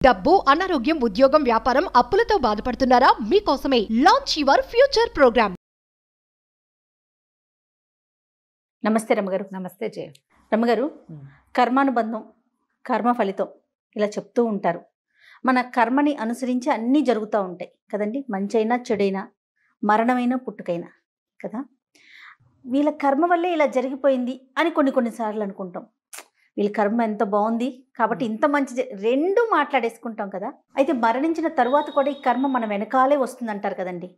డబ్బు, అనారోగ్యం, ఉద్యోగం, వ్యాపారం, అప్పులతో బాధపడుతున్నారా? మీకోసమే లాంచ్ యువర్ ఫ్యూచర్ ప్రోగ్రామ్. నమస్తే రమ్మగారు. నమస్తే జయ. రమ్మగారు, కర్మానుబంధం, కర్మ ఫలితం ఇలా చెప్తూ ఉంటారు. మన కర్మని అనుసరించి అన్నీ జరుగుతూ ఉంటాయి కదండి. మంచైనా చెడైనా, మరణమైనా పుట్టుకైనా కదా. వీళ్ళ కర్మ వల్లే ఇలా జరిగిపోయింది అని కొన్నిసార్లు అనుకుంటాం. వీళ్ళ కర్మ ఎంత బాగుంది కాబట్టి ఇంత మంచి రెండు మాట్లాడేసుకుంటాం కదా. అయితే మరణించిన తరువాత కూడా ఈ కర్మ మన వెనకాలే వస్తుంది అంటారు కదండి.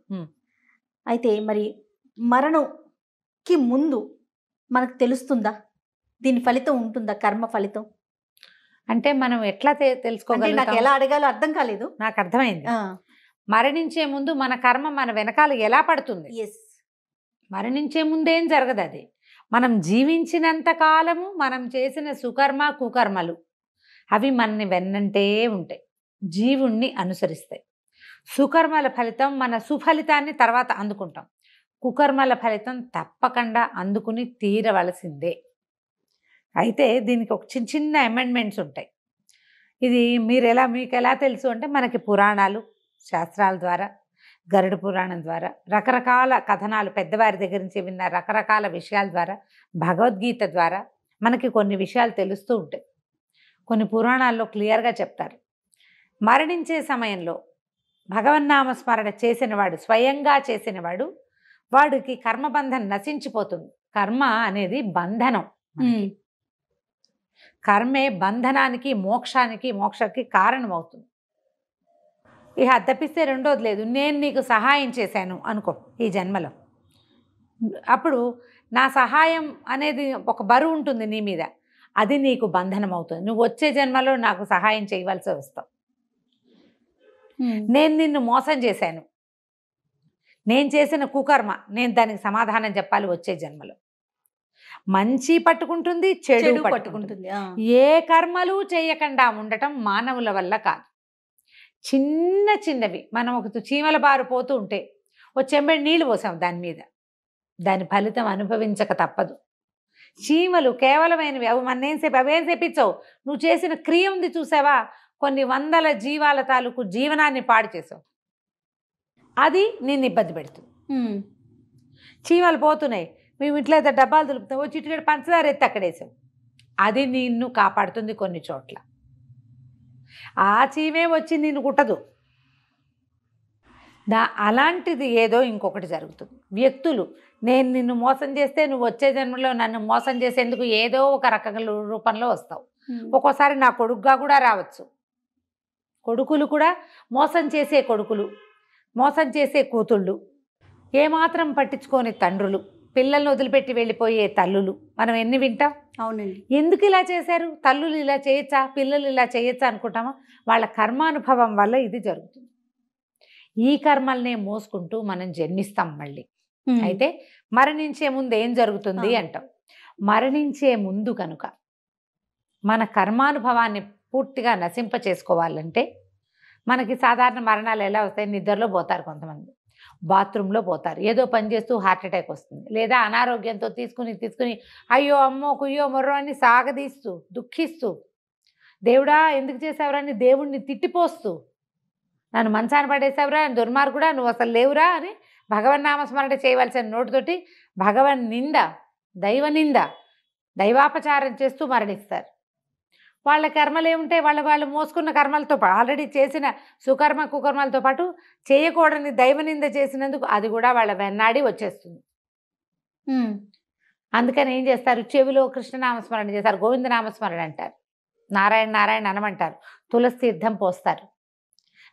అయితే మరి మరణంకి ముందు మనకు తెలుస్తుందా దీని ఫలితం ఉంటుందా? కర్మ ఫలితం అంటే మనం ఎట్లా తెలుసుకోగలం? నాకు ఎలా అడగాలో అర్థం కాలేదు. నాకు అర్థమైంది. మరణించే ముందు మన కర్మ మన వెనకాల ఎలా పడుతుంది? మరణించే ముందేం జరగదు. అది మనం జీవించినంత కాలము మనం చేసిన సుకర్మ కుకర్మలు అవి మనని వెన్నంటే ఉంటాయి, జీవుణ్ణి అనుసరిస్తాయి. సుకర్మల ఫలితం మన సుఫలితాన్ని తర్వాత అందుకుంటాం. కుకర్మల ఫలితం తప్పకుండా అందుకుని తీరవలసిందే. అయితే దీనికి ఒక చిన్న చిన్న అమెండ్మెంట్స్ ఉంటాయి. ఇది మీకు ఎలా తెలుసు అంటే మనకి పురాణాలు, శాస్త్రాల ద్వారా, గరుడ పురాణం ద్వారా, రకరకాల కథనాలు, పెద్దవారి దగ్గర నుంచి విన్న రకరకాల విషయాల ద్వారా, భగవద్గీత ద్వారా మనకి కొన్ని విషయాలు తెలుస్తూ ఉంటాయి. కొన్ని పురాణాల్లో క్లియర్గా చెప్తారు, మరణించే సమయంలో భగవన్నామ స్మరణ చేసినవాడు, స్వయంగా చేసినవాడు, వాడికి కర్మబంధం నశించిపోతుంది. కర్మ అనేది బంధనం. కర్మే బంధనానికి, మోక్షకి కారణమవుతుంది. ఇక తప్పిస్తే రెండోది లేదు. నేను నీకు సహాయం చేశాను అనుకో ఈ జన్మలో, అప్పుడు నా సహాయం అనేది ఒక బరువు ఉంటుంది నీ మీద, అది నీకు బంధనం అవుతుంది. నువ్వు వచ్చే జన్మలో నాకు సహాయం చేయవలసి వస్తావు. నేను నిన్ను మోసం చేశాను, నేను చేసిన కుకర్మ, నేను దానికి సమాధానం చెప్పాలి వచ్చే జన్మలో. మంచి పట్టుకుంటుంది, చెడు పట్టుకుంటుంది. ఏ కర్మలు చేయకుండా ఉండటం మానవుల వల్ల కాదు. చిన్న చిన్నవి, మనం ఒక చీమల బారు పోతూ ఉంటే ఓ చెంబెడు నీళ్ళు పోసాం దాని మీద, దాని ఫలితం అనుభవించక తప్పదు. చీమలు కేవలమైనవి, అవేం చేపించవు. నువ్వు చేసిన క్రియ ఉంది చూసావా, కొన్ని వందల జీవాల తాలూకు జీవనాన్ని పాడు చేసావు, అది నిన్ను ఇబ్బంది పెడుతుంది. చీమలు పోతున్నాయి, మేము ఇంట్లో అయితే డబ్బాలు దులుపుతాం, ఓ చిటికెడు పంచదార ఎత్తి అక్కడేసాం, అది నిన్ను కాపాడుతుంది కొన్ని చోట్ల. ఆ చీమే వచ్చి నిన్ను కుట్టదు. అలాంటిది ఏదో ఇంకొకటి జరుగుతుంది. వ్యక్తులు, నేను నిన్ను మోసం చేస్తే నువ్వు వచ్చే జన్మలో నన్ను మోసం చేసేందుకు ఏదో ఒక రకం రూపంలో వస్తావు. ఒక్కోసారి నా కొడుకుగా కూడా రావచ్చు. కొడుకులు కూడా మోసం చేసే కొడుకులు, మోసం చేసే కూతుళ్ళు, ఏమాత్రం పట్టించుకోని తండ్రులు, పిల్లల్ని వదిలిపెట్టి వెళ్ళిపోయే తల్లులు మనం ఎన్ని వింటాం. అవునండి. ఎందుకు ఇలా చేశారు? తల్లులు ఇలా చేయొచ్చా, పిల్లలు ఇలా చేయొచ్చా అనుకుంటామా? వాళ్ళ కర్మానుభవం వల్ల ఇది జరుగుతుంది. ఈ కర్మల్నే మోసుకుంటూ మనం జన్మిస్తాం మళ్ళీ. అయితే మరణించే ముందు ఏం జరుగుతుంది అంటాం. మరణించే ముందు కనుక మన కర్మానుభవాన్ని పూర్తిగా నశింప చేసుకోవాలంటే, మనకి సాధారణ మరణాలు ఎలా వస్తాయి? నిద్రలో పోతారు కొంతమంది, బాత్రూంలో పోతారు, ఏదో పని చేస్తూ హార్ట్ అటాక్ వస్తుంది, లేదా అనారోగ్యంతో తీసుకుని అయ్యో అమ్మో కుయ్యో మొర్రో అని సాగదీస్తూ దుఃఖిస్తూ, దేవుడా ఎందుకు చేసావురా అని దేవుణ్ణి తిట్టిపోస్తూ, నన్ను మంచాన పడేసావురా, దుర్మార్గుడా, నువ్వు అసలు లేవురా అని భగవన్నామస్మరణ చేయవలసిన నోటితోటి భగవన్ నింద, దైవ నింద, దైవాపచారం చేస్తూ మరణిస్తారు. వాళ్ళ కర్మలు ఏముంటాయి? వాళ్ళు మోసుకున్న కర్మలతో పాటు, ఆల్రెడీ చేసిన సుకర్మ కుకర్మలతో పాటు చేయకూడని దైవనింద చేసినందుకు అది కూడా వాళ్ళ వెన్నాడి వచ్చేస్తుంది. అందుకని ఏం చేస్తారు? చెవిలో కృష్ణనామస్మరణ చేస్తారు, గోవిందనామస్మరణ అంటారు, నారాయణ నారాయణ అనమంటారు, తులసి తీర్థం పోస్తారు,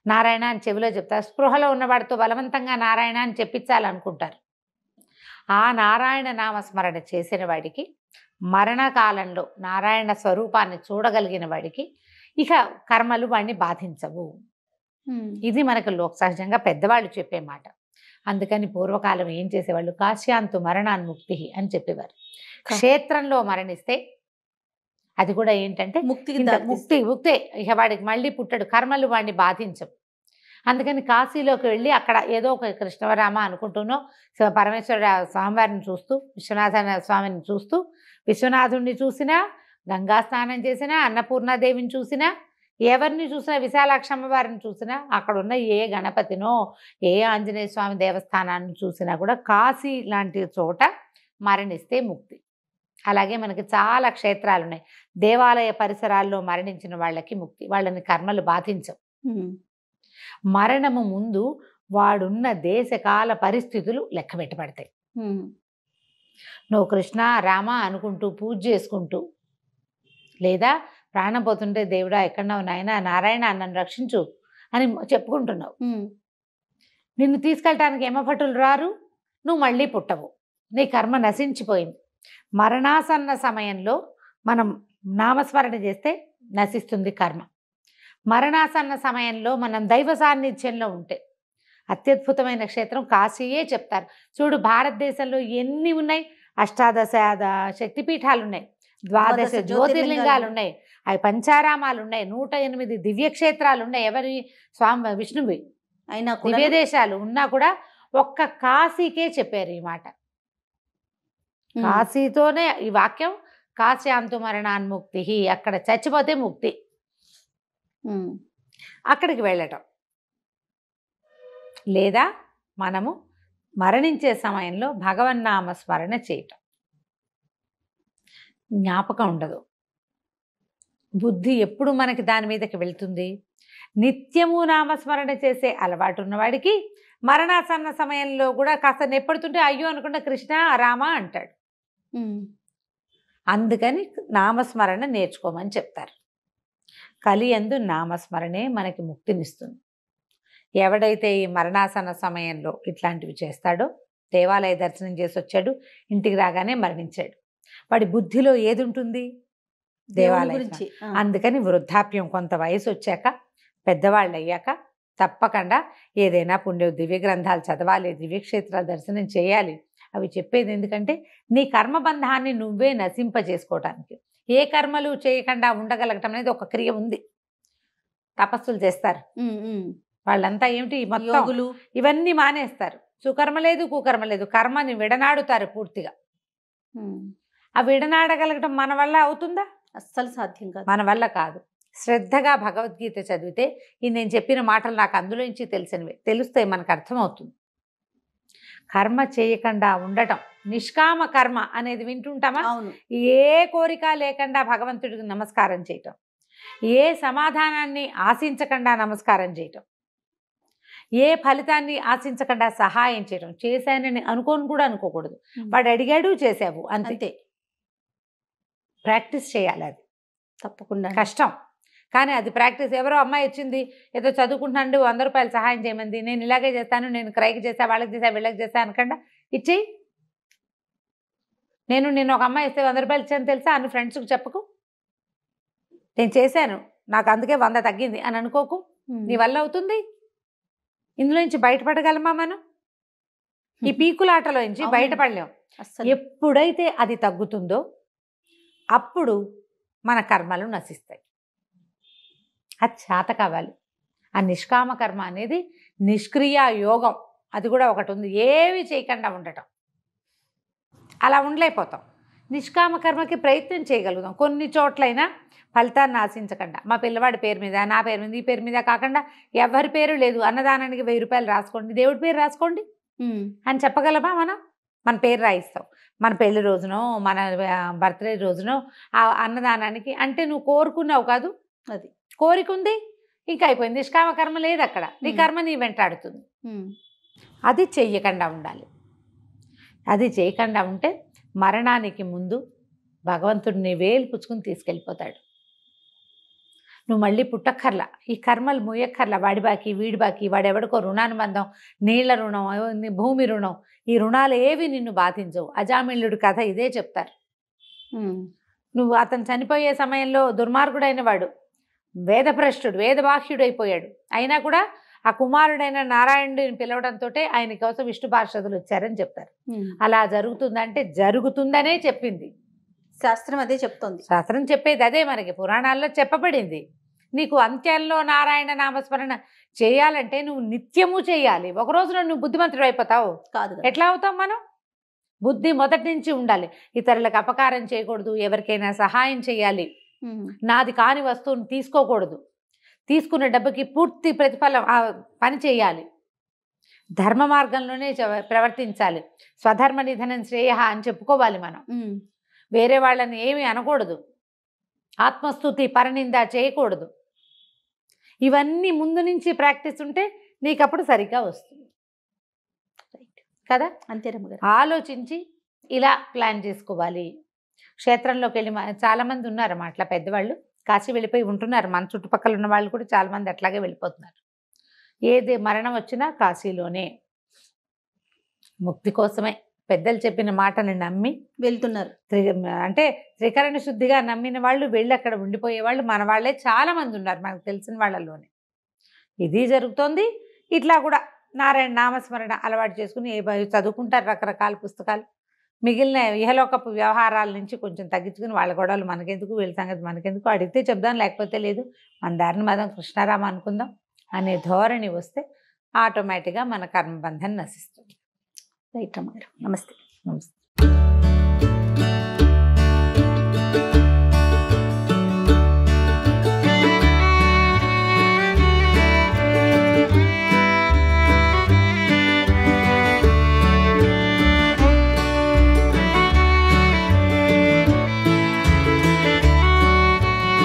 నారాయణ అని చెవిలో చెప్తారు. స్పృహలో ఉన్నవాడితో బలవంతంగా నారాయణ అని చెప్పించాలనుకుంటారు. ఆ నారాయణ నామస్మరణ చేసిన వాడికి మరణకాలంలో నారాయణ స్వరూపాన్ని చూడగలిగిన వాడికి ఇక కర్మలు వాడిని బాధించవు. ఇది మనకు లోక సహజంగా పెద్దవాళ్ళు చెప్పే మాట. అందుకని పూర్వకాలం ఏం చేసేవాళ్ళు? కాశ్యాంతు మరణాన్ముక్తి అని చెప్పేవారు. క్షేత్రంలో మరణిస్తే అది కూడా ఏంటంటే ముక్తే, ఇక వాడికి మళ్ళీ పుట్టడు, కర్మలు వాడిని బాధించవు. అందుకని కాశీలోకి వెళ్ళి అక్కడ ఏదో ఒక కృష్ణవరామ అనుకుంటూనో, పరమేశ్వర స్వామివారిని చూస్తూ, విశ్వనాథ స్వామిని చూస్తూ, విశ్వనాథుడిని చూసినా, గంగా స్నానం చేసినా, అన్నపూర్ణాదేవిని చూసినా, ఎవరిని చూసినా విశాలాక్షమ్మ వారిని చూసినా, అక్కడ ఉన్న ఏ గణపతినో ఏ ఆంజనేయ స్వామి దేవస్థానాన్ని చూసినా కూడా కాశీ లాంటి చోట మరణిస్తే ముక్తి. అలాగే మనకి చాలా క్షేత్రాలు ఉన్నాయి. దేవాలయ పరిసరాల్లో మరణించిన వాళ్ళకి ముక్తి, వాళ్ళని కర్మలు బాధించవు. మరణము ముందు వాడున్న దేశకాల పరిస్థితులు లెక్క పెట్టబడతాయి. నువ్వు కృష్ణ రామ అనుకుంటూ పూజ చేసుకుంటూ, లేదా ప్రాణం పోతుంటే దేవుడా ఎక్కడున్నావు నాయనా, నారాయణ నన్ను రక్షించు అని చెప్పుకుంటున్నావు. నిన్ను తీసుకెళ్ళటానికి యమభటులు రారు, నువ్వు మళ్ళీ పుట్టవు, నీ కర్మ నశించిపోయింది. మరణాసన్న సమయంలో మనం నామస్మరణ చేస్తే నశిస్తుంది కర్మ. మరణాసన్న సమయంలో మనం దైవ సాన్నిధ్యంలో ఉంటే, అత్యద్భుతమైన క్షేత్రం కాశీయే చెప్తారు. చూడు, భారతదేశంలో ఎన్ని ఉన్నాయి, అష్టాదశ శక్తిపీఠాలు ఉన్నాయి, 12 జ్యోతిర్లింగాలు ఉన్నాయి, అవి పంచారామాలు ఉన్నాయి, 108 దివ్యక్షేత్రాలు ఉన్నాయి. ఎవరి స్వామి విష్ణువి అయినా దివ్య దేశాలు ఉన్నా కూడా ఒక్క కాశీకే చెప్పారు ఈ మాట. కాశీతోనే ఈ వాక్యం, కాశ్యాంతు మరణాన్ముక్తి, అక్కడ చచ్చిపోతే ముక్తి. అక్కడికి వెళ్ళటం, లేదా మనము మరణించే సమయంలో భగవన్నామ స్మరణ చేయటం. జ్ఞాపకం ఉండదు, బుద్ధి ఎప్పుడు మనకి దాని మీదకి వెళ్తుంది. నిత్యము నామస్మరణ చేసే అలవాటు ఉన్నవాడికి మరణాసన్న సమయంలో కూడా కాస్త నెప్పడుతుంటే అయ్యో అనుకుంటే కృష్ణ రామ అంటాడు. అందుకని నామస్మరణ నేర్చుకోమని చెప్తారు. కలియందు నామస్మరణే మనకి ముక్తినిస్తుంది. ఎవడైతే ఈ మరణాసన సమయంలో ఇట్లాంటివి చేస్తాడో, దేవాలయ దర్శనం చేసి వచ్చాడు, ఇంటికి రాగానే మరణించాడు, వాడి బుద్ధిలో ఏది ఉంటుంది? దేవాలయం గురించి. అందుకని వృద్ధాప్యం, కొంత వయసు వచ్చాక, పెద్దవాళ్ళు అయ్యాక తప్పకుండా ఏదైనా పుణ్య దివ్య గ్రంథాలు చదవాలి, దివ్యక్షేత్రాల దర్శనం చేయాలి. అవి చెప్పేది ఎందుకంటే నీ కర్మబంధాన్ని నువ్వే నశింపజేసుకోవటానికి. ఏ కర్మలు చేయకుండా ఉండగలగటం అనేది ఒక క్రియ ఉంది. తపస్సులు చేస్తారు వాళ్ళంతా, ఏమిటి మొత్తం ఇవన్నీ మానేస్తారు. సుకర్మ లేదు, కుకర్మ లేదు, కర్మని విడనాడుతారు పూర్తిగా. ఆ విడనాడగలగటం మన వల్ల అవుతుందా? అస్సలు సాధ్యం కాదు, మన వల్ల కాదు. శ్రద్ధగా భగవద్గీత చదివితే ఈ నేను చెప్పిన మాటలు నాకు అందులోంచి తెలిసినవి తెలుస్తాయి, మనకు అర్థమవుతుంది. కర్మ చేయకుండా ఉండటం, నిష్కామ కర్మ అనేది వింటుంటామా? ఏ కోరిక లేకుండా భగవంతుడికి నమస్కారం చేయటం, ఏ సమాధానాన్ని ఆశించకుండా నమస్కారం చేయటం, ఏ ఫలితాన్ని ఆశించకుండా సహాయం చేయటం. చేశానని అనుకోని కూడా అనుకోకూడదు, వాడు అడిగాడు చేసావు అంతే. ప్రాక్టీస్ చేయాలి, అది తప్పకుండా కష్టం, కానీ అది ప్రాక్టీస్. ఎవరో అమ్మాయి వచ్చింది, ఏదో చదువుకుంటున్నాండి, 100 రూపాయలు సహాయం చేయమంది, నేను ఇలాగే చేస్తాను, నేను క్రైకి చేసా, వాళ్ళకి చేసా, వీళ్ళకి చేసా అనకుండా ఇచ్చేయి. నేను ఒక అమ్మాయి ఇస్తే 100 రూపాయలు ఇచ్చాను తెలుసా అని ఫ్రెండ్స్కి చెప్పకు. నేను చేశాను, నాకు అందుకే 100 తగ్గింది అని అనుకోకు. నీ వల్ల అవుతుంది. ఇందులోంచి బయటపడగలమా మనం? ఈ పీకులాటలోంచి బయటపడలేం. ఎప్పుడైతే అది తగ్గుతుందో అప్పుడు మన కర్మలు నశిస్తాయి. అది చేత కావాలి. ఆ నిష్కామ కర్మ అనేది నిష్క్రియ యోగం, అది కూడా ఒకటి ఉంది. ఏవి చేయకుండా ఉండటం, అలా ఉండలేకపోతాం. నిష్కామ కర్మకి ప్రయత్నం చేయగలుగుతాం కొన్ని చోట్లైనా, ఫలితాన్ని ఆశించకుండా. మా పిల్లవాడి పేరు మీద, నా పేరు మీద, ఈ పేరు మీద కాకుండా, ఎవరి పేరు లేదు, అన్నదానానికి 1000 రూపాయలు రాసుకోండి, దేవుడి పేరు రాసుకోండి అని చెప్పగలమా మనం? మన పేరు రాయిస్తాం. మన పెళ్లి రోజునో, మన బర్త్డే రోజునో ఆ అన్నదానానికి అంటే నువ్వు కోరుకున్నావు కాదు, అది కోరిక ఉంది, ఇంకా అయిపోయింది. నిష్కామ కర్మ లేదు అక్కడ, నీ కర్మ నీ వెంటాడుతుంది. అది చెయ్యకుండా ఉండాలి. అది చేయకుండా ఉంటే మరణానికి ముందు భగవంతుడిని వేలు పుచ్చుకుని తీసుకెళ్ళిపోతాడు. నువ్వు మళ్ళీ పుట్టక్కర్లా, ఈ కర్మలు మోయక్కర్లా. వాడి బాకి, వీడి బాకి, వాడెవడికో రుణానుబంధం, నీళ్ల రుణం, భూమి రుణం, ఈ రుణాలు ఏవి నిన్ను బాధించవు. అజామిళుడి కథ ఇదే చెప్తారు. నువ్వు అతను చనిపోయే సమయంలో దుర్మార్గుడైన వాడు, వేదభ్రష్టుడు, వేదబాహ్యుడు అయిపోయాడు. అయినా కూడా ఆ కుమారుడైన నారాయణుడిని పిలవడంతో ఆయన కోసం విష్ణు పార్షదులు వచ్చారని చెప్తారు. అలా జరుగుతుందంటే జరుగుతుందనే చెప్పింది శాస్త్రం, అదే చెప్తోంది. శాస్త్రం చెప్పేది అదే, మనకి పురాణాల్లో చెప్పబడింది. నీకు అంత్యంలో నారాయణ నామస్మరణ చేయాలంటే నువ్వు నిత్యము చేయాలి. ఒక రోజున నువ్వు బుద్ధిమంతుడు అయిపోతావు కాదు. ఎట్లా అవుతావు? మనం బుద్ధి మొదటి నుంచి ఉండాలి. ఇతరులకు అపకారం చేయకూడదు, ఎవరికైనా సహాయం చేయాలి, నాది కాని వస్తువుని తీసుకోకూడదు, తీసుకున్న డబ్బుకి పూర్తి ప్రతిఫలం ఆ పని చేయాలి, ధర్మ మార్గంలోనే ప్రవర్తించాలి. స్వధర్మ నిధనం శ్రేయ అని చెప్పుకోవాలి మనం. వేరే వాళ్ళని ఏమీ అనకూడదు, ఆత్మస్తుతి పరనింద చేయకూడదు. ఇవన్నీ ముందు నుంచి ప్రాక్టీస్ ఉంటే నీకు అప్పుడు సరిగ్గా వస్తుంది కదా. అంతే రమ్మగారు. ఆలోచించి ఇలా ప్లాన్ చేసుకోవాలి. క్షేత్రంలోకి వెళ్ళి చాలామంది ఉన్నారమ్మా అట్లా పెద్దవాళ్ళు, కాశీ వెళ్ళిపోయి ఉంటున్నారు. మన చుట్టుపక్కల ఉన్న వాళ్ళు కూడా చాలామంది అట్లాగే వెళ్ళిపోతున్నారు. ఏది మరణం వచ్చినా కాశీలోనే ముక్తి కోసమే పెద్దలు చెప్పిన మాటని నమ్మి వెళ్తున్నారు. అంటే త్రికరణ శుద్ధిగా నమ్మిన వాళ్ళు వెళ్ళి అక్కడ ఉండిపోయే వాళ్ళు మన వాళ్ళే చాలామంది ఉన్నారు, మనకు తెలిసిన వాళ్ళలోనే. ఇది జరుగుతోంది. ఇట్లా కూడా నారాయణ నామస్మరణ అలవాటు చేసుకుని చదువుకుంటారు రకరకాల పుస్తకాలు. మిగిలిన ఇహలోకపు వ్యవహారాల నుంచి కొంచెం తగ్గించుకుని వాళ్ళ గొడవలు మనకెందుకు, వీళ్ళ సంగతి మనకెందుకు, అడిగితే చెప్దాం లేకపోతే లేదు, మన దారిని మదం కృష్ణారామ అనుకుందాం అనే ధోరణి వస్తే ఆటోమేటిక్గా మన కర్మబంధం నశిస్తుంది. రైట్ రమ్మగారు. నమస్తే. నమస్తే.